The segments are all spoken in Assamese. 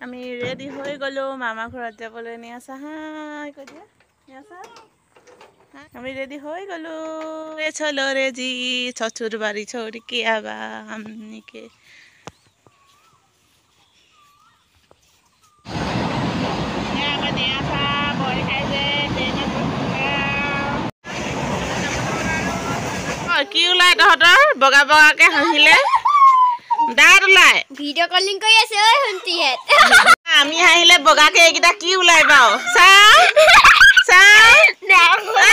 আমি ৰেডি হৈ গ'লো মামা ঘৰত যাবলৈ। নিয়াছা হাই কৈ দিয়া নিয়াছা। আমি रेडी हो गलो। चलो रे जी ससुर बाड़ी छोड़ के आवा हमनी के। কি ওলাই তহঁতৰ বগা বগাকে হাঁহিলে দাঁত ওলাই ভিডিও কলিং কৰি আছে ঐ শুনতিহেত আমি হাঁহিলে বগাকে এইকেইটা কি ওলাই বাও চাও চাও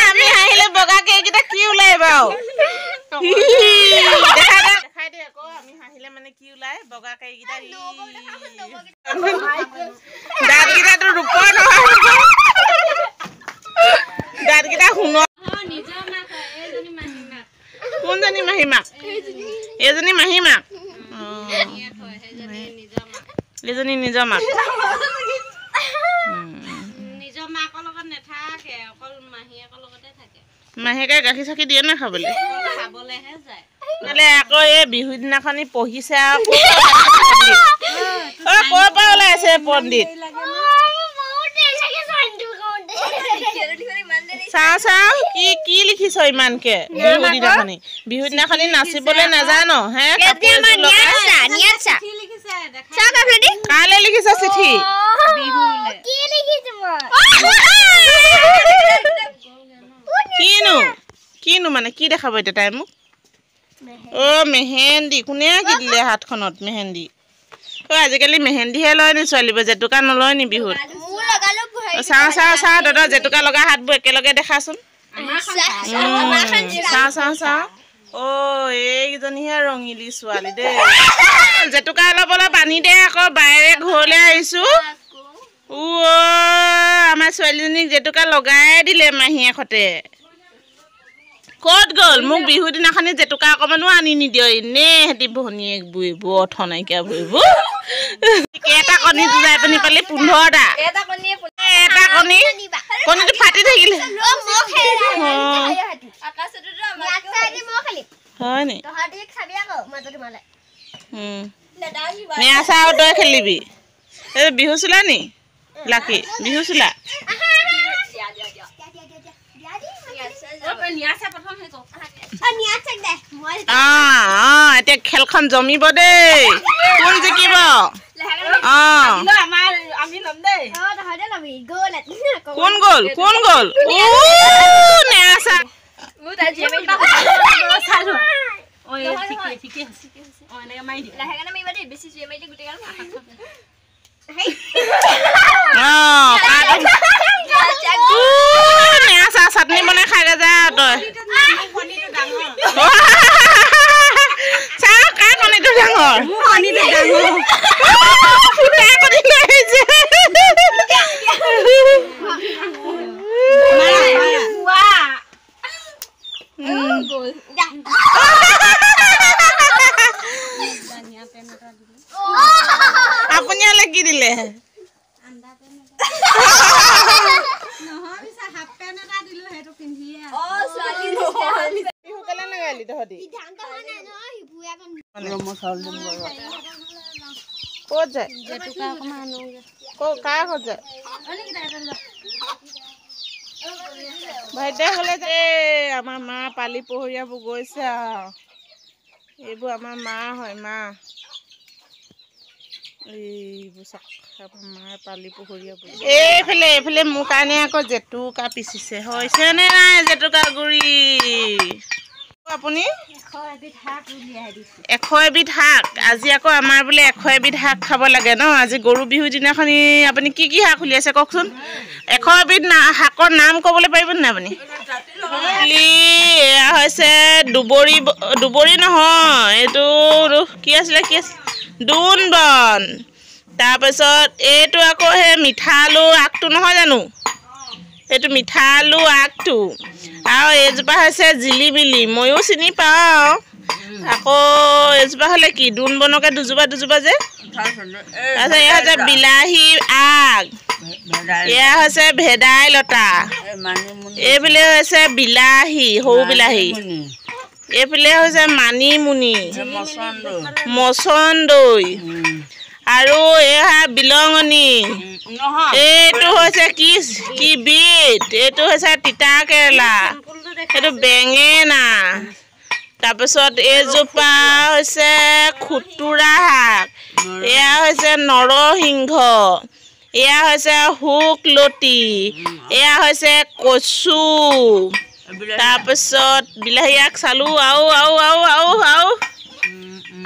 আমি হাঁহিলে বগাকে এইকেইটা কি ওলাই বাও দেখাই দে আকৌ আমি হাঁহিলে মানে কি ওলাই বগাকে এইকেইটা দাঁতকেইটাতো ৰূপৰ নহয় দাঁতকেইটা শুন কোনজনী মাহীমাক এইজনী মাহীমাক এইজনী নিজৰ মাক নিজৰ মাকৰ লগত নেথাকে অকল মাহীয়েকৰ লগতে থাকে মাহীয়েকে গাখীৰ চাখি দিয়ে না খাবলৈ খাবলৈহে যায় নহ'লে আকৌ এই বিহুৰ দিনাখনি পঢ়িছে আৰু ক'ৰ পৰা ওলাইছে পণ্ডিত চাও চাও কি লিখিছ ইমানকে বিহুৰ দিনাখনি নাচিবলৈ নাজানো হে কালে লিখিছ চিঠি কিনো মানে কি দেখাব এতিয়া তাই মোক অ মেহেন্দি কোনে কি দিলে হাতখনত মেহেন্দি আজিকালি মেহেন্দিহে লয় নি ছোৱালীবোৰ জেতুকা নলয় নি বিহুত চাও চাও চাও দাদা জেতুকা লগা হাতবোৰ একেলগে দেখাচোন চাও চাও চাও অ এইকেইজনীহে ৰঙিলি ছোৱালী দেই জেতুকা অলপ অলপ আনি দে আকৌ বাইৰে ঘৰলৈ আহিছো আমাৰ ছোৱালীজনীক জেতুকা লগাই দিলে মাহীয়েকহঁতে ক'ত গ'ল মোক বিহুৰ দিনাখনি জেতুকা অকণমানো আনি নিদিয় এনে সিহঁতি ভনীয়েক বুইব অৰ্থ নাইকিয়া বুইব কেইটা কণী যোগাই পিনি পালি 15টা এটা কণীটো ফাটি থাকিলে হয় নি নেয়াচা আৰু তই খেলিবি এই বিহু চোলা নি লাকি বিহু চোলা এতিয়া খেলখন জমিব দেই কোন জিকিব কোন গ'ল কোন গ'ল নেয়াচা নেয়াচা চাটনি বনাই খাইগে যা তই চাহ কাৰ কণীটো ডাঙৰ আপুনি হ'লে কি দিলে ক'ত যায় কাৰ ঘৰত যায় ভাইটিয়ে হ'লে যে আমাৰ মা পালি পহৰীয়াবোৰ গৈছে আৰু এইবোৰ আমাৰ মা হয় মা এইবোৰ চাক আমাৰ মাৰ পালি পহৰীয়াবোৰ এইফালে এইফালে মোৰ কাৰণে আকৌ জেতুকা পিচিছে হৈছে নে নাই জেতুকা গুৰি আপুনি 100 এবিধ শাক আজি আকৌ আমাৰ বোলে 100 এবিধ শাক খাব লাগে ন আজি গৰু বিহুৰ দিনাখনি আপুনি কি কি শাক উলিয়াইছে কওকচোন 100 এবিধ শাকৰ নাম ক'বলৈ পাৰিব নে আপুনি এয়া হৈছে দুবৰি নহয় এইটো কি আছিলে দোন বন তাৰপিছত এইটো আকৌ সেই মিঠা আলু আগটো নহয় জানো এইটো মিঠা আলু আগটো আৰু এইজোপা হৈছে জিলিবিলি ময়ো চিনি পাওঁ আকৌ এইজোপা হ'লে কি দোন বনকে দুজোপা যে তাৰপিছত এয়া হৈছে বিলাহী আগ এয়া হৈছে ভেদাইলতা এইফালে হৈছে বিলাহী সৰু বিলাহী এইফালে হৈছে মানিমুনি মচন্দৈ আৰু এয়া বিলঙনি এইটো হৈছে কি বিট এইটো হৈছে তিতা কেৰেলা এইটো বেঙেনা তাৰপিছত এইজোপা হৈছে খুতুৰা শাক এয়া হৈছে নৰসিংহ এয়া হৈছে শুকলতি এয়া হৈছে কচু তাৰপিছত বিলাহী আগ চালু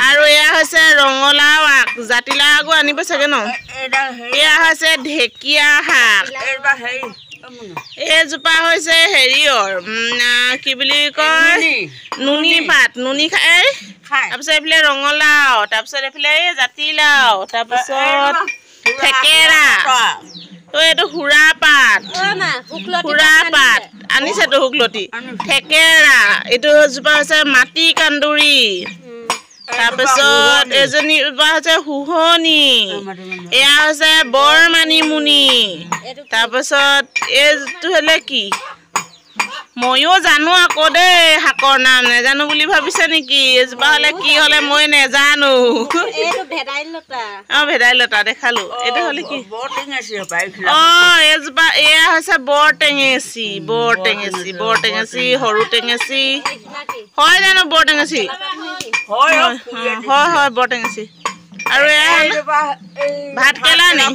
আৰু এয়া হৈছে ৰঙালাও আগ জাতিলাও আগো আনিব চাগে ন এয়া হৈছে ঢেকীয়া শাক এইজোপা হৈছে হেৰিয়ৰ কি বুলি কয় নুনি পাত নুনি খাই তাৰপিছত এইফালে ৰঙালাও তাৰপিছত এইফালে জাতিলাও তাৰপিছত থেকেৰা এইটো সুৰা পাত আনিছেতো শুকলতি থেকেৰা এইটো জোপা হৈছে মাটি কান্দুৰি তাৰপিছত এজনী হৈছে শুহনি এয়া হৈছে বৰ মানিমুনি তাৰপিছত এইটো হ'লে কি ময়ো জানো আকৌ দেই শাকৰ নাম নেজানো বুলি ভাবিছে নেকি এজোপা হ'লে কি হ'লে মই নেজানো ভেদাইলতা দেখালো এইটো হ'লে কি এইজোপা এয়া হৈছে বৰ টেঙেচি সৰু টেঙেচি হয় জানো বৰ টেঙেচি হয় বৰ টেঙেচি আৰু এয়া ভাত কেৰেলা নি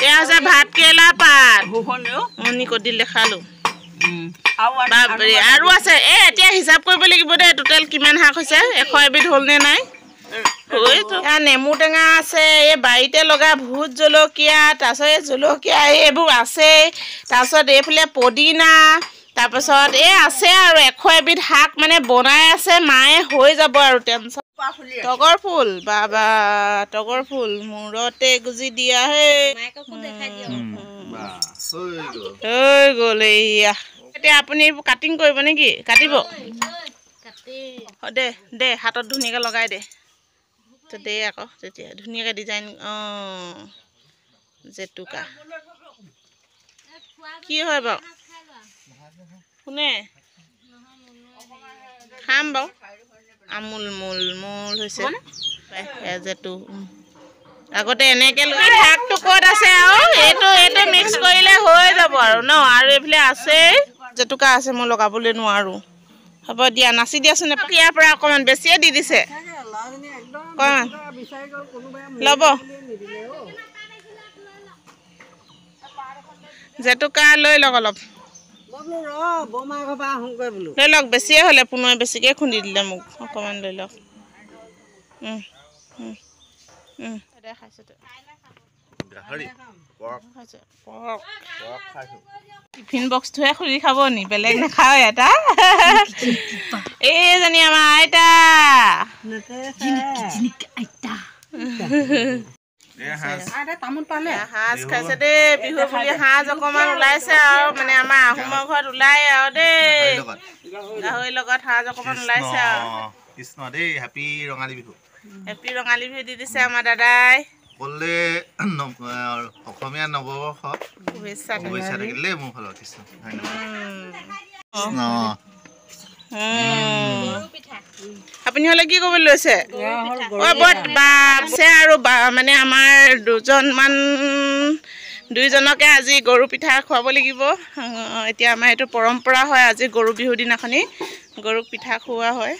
এয়া হৈছে ভাত কেৰেলা পাত শুনি ক'ত দিলে খালো আৰু আছে এতিয়া হিচাপ কৰিব লাগিব দেই টোটেল কিমান শাক হৈছে 100 এবিধ হ'ল নে নাই নেমু টেঙা আছে এই বাৰীতে লগা ভোট জলকীয়া তাৰপিছত এই জলকীয়া এইবোৰ আছে তাৰপিছত এইফালে পদিনা তাৰপিছত আছে আৰু 100 এবিধ শাক মানে বনাই আছে মায়ে হৈ যাব আৰু টেনচন তগৰ ফুল বাবা তগৰ ফুল মূৰতে গুজি দিয়া হে হৈ গ'ল এয়া এতিয়া আপুনি কাটিং কৰিব নেকি কাটিব দে হাতত ধুনীয়াকৈ লগাই দে দে আকৌ তেতিয়া ধুনীয়াকৈ ডিজাইন জেতুকা কি হয় বাৰু শুনে খাম বাৰু আমুল মূল হৈছে জেতু আগতে এনেকৈ লৈ শাকটো ক'ত আছে আৰু এইটো মিক্স কৰিলে হৈ যাব আৰু ন আৰু এইফালে আছে জেতুকা আছে মই লগাবলৈ নোৱাৰোঁ হ'ব দিয়া নাচি দিয়াচোন ইয়াৰ পৰা অকণমান বেছিয়ে দি দিছে অকণমান ল'ব জেতুকা লৈ লওক অলপ লৈ লওক বেছিয়ে হ'লে পুনৰ বেছিকৈ খুন্দি দিলে মোক অকণমান লৈ লওক টিফিন বক্সটোহে খুলি খাব নি বেলেগ নাখাওঁ এটা এইজনী আমাৰ আইতা সাজ খাইছে দেই বিহু বুলি সাজ অকণমান ওলাইছে আৰু মানে আমাৰ আহোমৰ ঘৰত ওলাই আৰু দেই গাহৰিৰ লগত সাজ অকণমান ওলাইছে আৰু হেপী ৰঙালী বিহু দি দিছে আমাৰ দাদাই সকলোৱে অসমীয়া নৱবৰ্ষ শুভেচ্ছা থাকিলে মোৰ ফালৰ কৃষ্ণ আপুনি হ'লে কি ক'বলৈ লৈছে আৰু মানে আমাৰ দুইজনকে আজি গৰু পিঠা খুৱাব লাগিব এতিয়া আমাৰ এইটো পৰম্পৰা হয় আজি গৰু বিহুৰ দিনাখনি গৰুক পিঠা খুওৱা হয়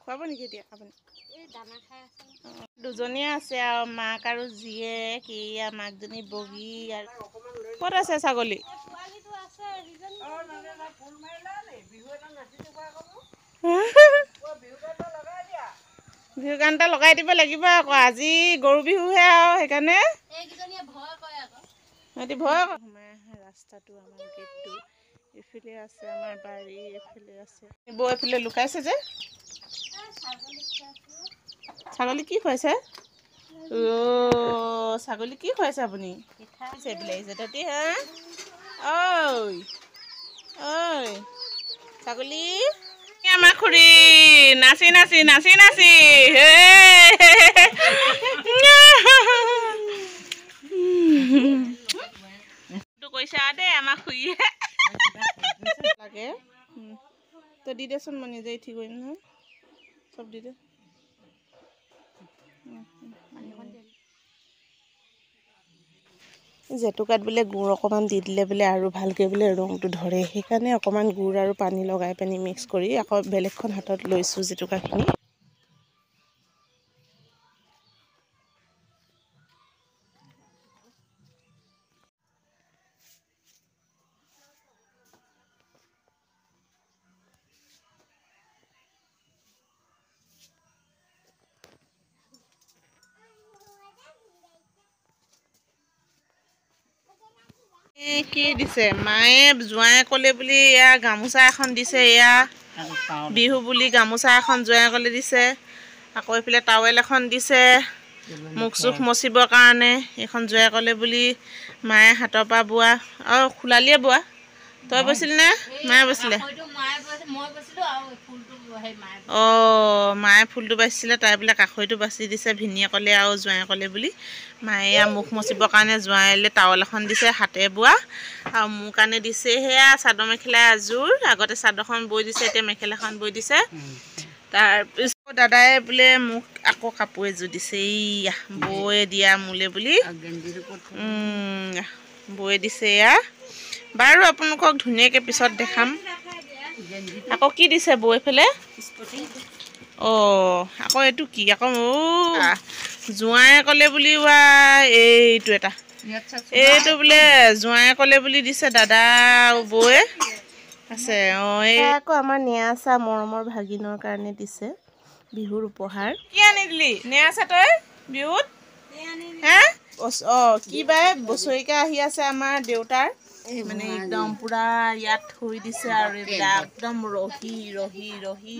খুৱাব নেকি এতিয়া আপুনি দুজনীয়ে আছে আৰু মাক আৰু জীয়েক এয়া মাকজনী বগী আৰু ক'ত আছে ছাগলী বিহু গান এটা লগাই দিব লাগিব আকৌ আজি গৰু বিহুহে আৰু সেইকাৰণে সিহঁতি ভয় আকৌ ৰাস্তাটো আমাৰ গেটটো এইফালে আছে আমাৰ বাৰী এইফালে আছে বৌ এইফালে লুকাইছে যে ছাগলী কি খুৱাইছে ছাগলী কি খুৱাইছে আপুনি তাতে ছাগলী আমাৰ খুৰী নাচি কৈছা দেই আমাক খুৰীয়ে লাগে তই দি দেচোন মই নিজে ঠিক কৰিম নহয় চব দি দে জেতুকাত বোলে গুড় অকণমান দি দিলে বোলে আৰু ভালকৈ বোলে ৰংটো ধৰে সেইকাৰণে অকণমান গুড় আৰু পানী লগাই পানি মিক্স কৰি আকৌ বেলেগখন হাতত লৈছোঁ জেতুকাখিনি কি দিছে মায়ে জোঁৱাই ক'লে বুলি এয়া গামোচা এখন দিছে এয়া বিহু বুলি গামোচা এখন জোঁৱাই ক'লে দিছে আকৌ এইফালে টাৱেল এখন দিছে মুখ চুখ মচিবৰ কাৰণে এইখন জোঁৱাই ক'লে বুলি মায়ে হাতৰ পৰা বোৱা আৰু খোলালিয়ে বোৱা তই বৈছিলি নে মায়ে বৈছিলে মায়ে ফুলটো বাচিছিলে তাই বোলে কাষৈটো বাচি দিছে ভিনীয়ে ক'লে আৰু জোঁৱাই ক'লে বুলি মায়ে এয়া মুখ মচিবৰ কাৰণে জোঁৱাইলে টাৱেল এখন দিছে হাতে বোৱা আৰু মোৰ কাৰণে দিছে সেয়া চাদৰ মেখেলা এযোৰ আগতে চাদৰখন বৈ দিছে এতিয়া মেখেলাখন বৈ দিছে তাৰপিছত দাদাই বোলে মোক আকৌ কাপোৰ এযোৰ দিছে এইয়া বৈ দিয়া মোলে বুলি বৈ দিছে এয়া বাৰু আপোনালোকক ধুনীয়াকৈ পিছত দেখাম আকৌ কি দিছে বৈ পেলাই আকৌ এইটো কি আকৌ জোঁৱাই ক'লে বুলি এইটো এটা এইটো বোলে জোঁৱাই ক'লে বুলি দিছে দাদা বৈ আছে এই আকৌ আমাৰ নেয়াচা মৰমৰ ভাগিনৰ কাৰণে দিছে বিহুৰ উপহাৰ কি আনি দিলি নেয়াচা তই বিহুত হে কি বাই বছৰিকা আহি আছে আমাৰ দেউতাৰ মানে একদম পুৰা ইয়াত থৈ দিছে আৰু এইবিলাক একদম ৰহি ৰহি ৰহি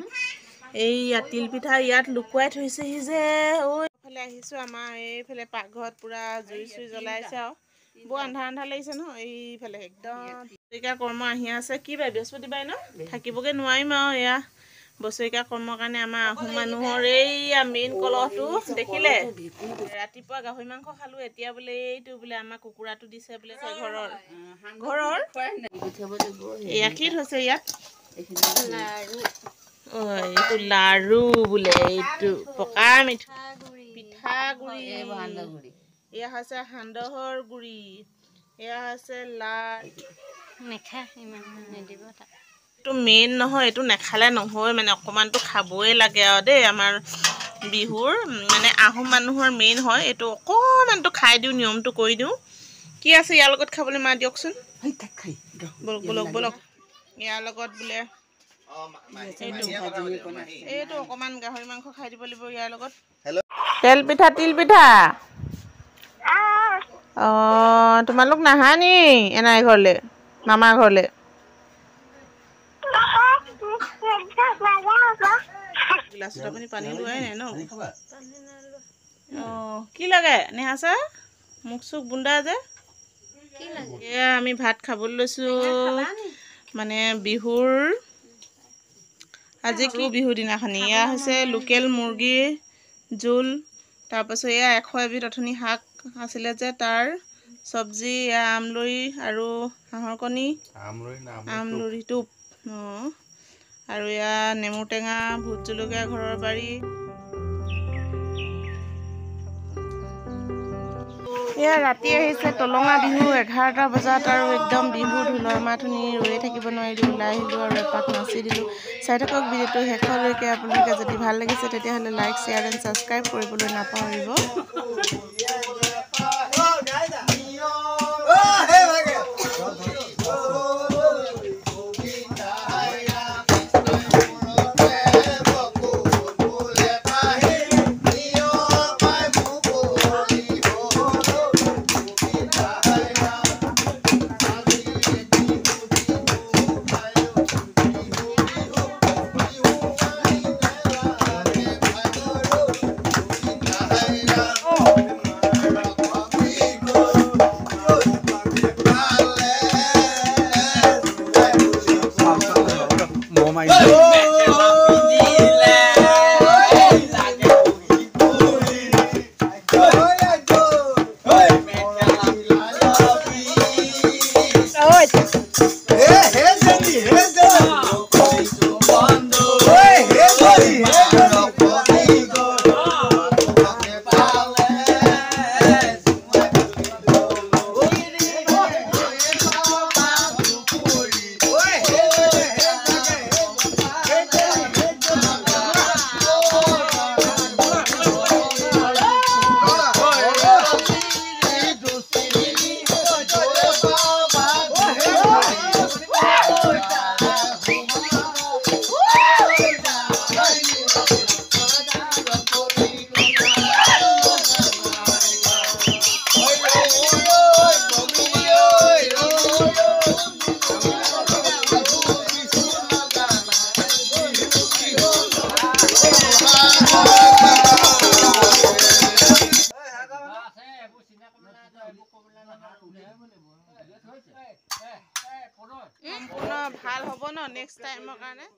এইয়া তিল পিঠা ইয়াত লুকুৱাই থৈছেহি যে এইফালে আহিছোঁ আমাৰ এইফালে পাকঘৰত পুৰা জুই চুই জ্বলাইছে আৰু বৰ আন্ধাৰ আন্ধাৰ লাগিছে ন এইফালে একদম বছৰিকা কৰ্ম আহি আছে কি বাই বৃহস্পতিবাৰে ন থাকিবগৈ নোৱাৰিম আৰু এয়া বছৰিকা কৰ্মৰ কাৰণে আমাৰ আহোম মানুহৰ এইয়া মেইন কলহটো দেখিলে ৰাতিপুৱা গাহৰি মাংস খালোঁ এতিয়া বোলে এইটো বোলে আমাৰ কুকুৰাটো দিছে বোলে ঘৰৰ এয়া কি থৈছে ইয়াত এইটো লাৰু বোলে এইটো পকা পিঠাগুড়ি এয়া হৈছে সান্দহৰ গুড়ি এয়া হৈছে এইটো মেইন নহয় এইটো নাখালে নহয় মানে অকণমানটো খাবই লাগে আৰু দেই আমাৰ বিহুৰ মানে আহোম মানুহৰ মেইন হয় এইটো অকণমানটো খাই দিওঁ নিয়মটো কৰি দিওঁ কি আছে ইয়াৰ লগত খাবলৈ মা দিয়কচোন বলক বলক ইয়াৰ লগত বোলে এইটো অকণমান গাহৰি মাংস খাই দিব লাগিব ইয়াৰ লগত তেল পিঠা তিল পিঠা তোমালোক নাহা নি এনাই ঘৰলৈ মামাৰ ঘৰলৈ গিলাচত আপুনি পানী লোৱাই নাই ন কি লাগে নেহাচা মুখ চুখ বুন্দা যে এয়া আমি ভাত খাবলৈ লৈছোঁ মানে বিহুৰ আজি কি বিহুৰ দিনাখনি এয়া হৈছে লোকেল মুৰ্গীৰ জোল তাৰপাছত এয়া 100 এবিধ অথনি শাক আছিলে যে তাৰ চব্জি এয়া আমলৰি আৰু হাঁহৰ কণী আমলৰি টোপ আৰু এয়া নেমু টেঙা ভোট জলকীয়া ঘৰৰ বাৰী এয়া ৰাতি আহিছে টলঙা বিহু 11টা বজাত আৰু একদম বিহু ঢোলৰ মাতনি ৰৈ থাকিব নোৱাৰিলোঁ ওলাই আহিলোঁ আৰু এপাক নাচি দিলোঁ চাই থাকক ভিডিঅ'টো শেষলৈকে আপোনালোকে যদি ভাল লাগিছে তেতিয়াহ'লে লাইক শ্বেয়াৰ এণ্ড ছাবস্ক্ৰাইব কৰিবলৈ নাপাহৰিব Oh! সম্পূৰ্ণ ভাল হ'ব ন নেক্সট টাইমৰ কাৰণে।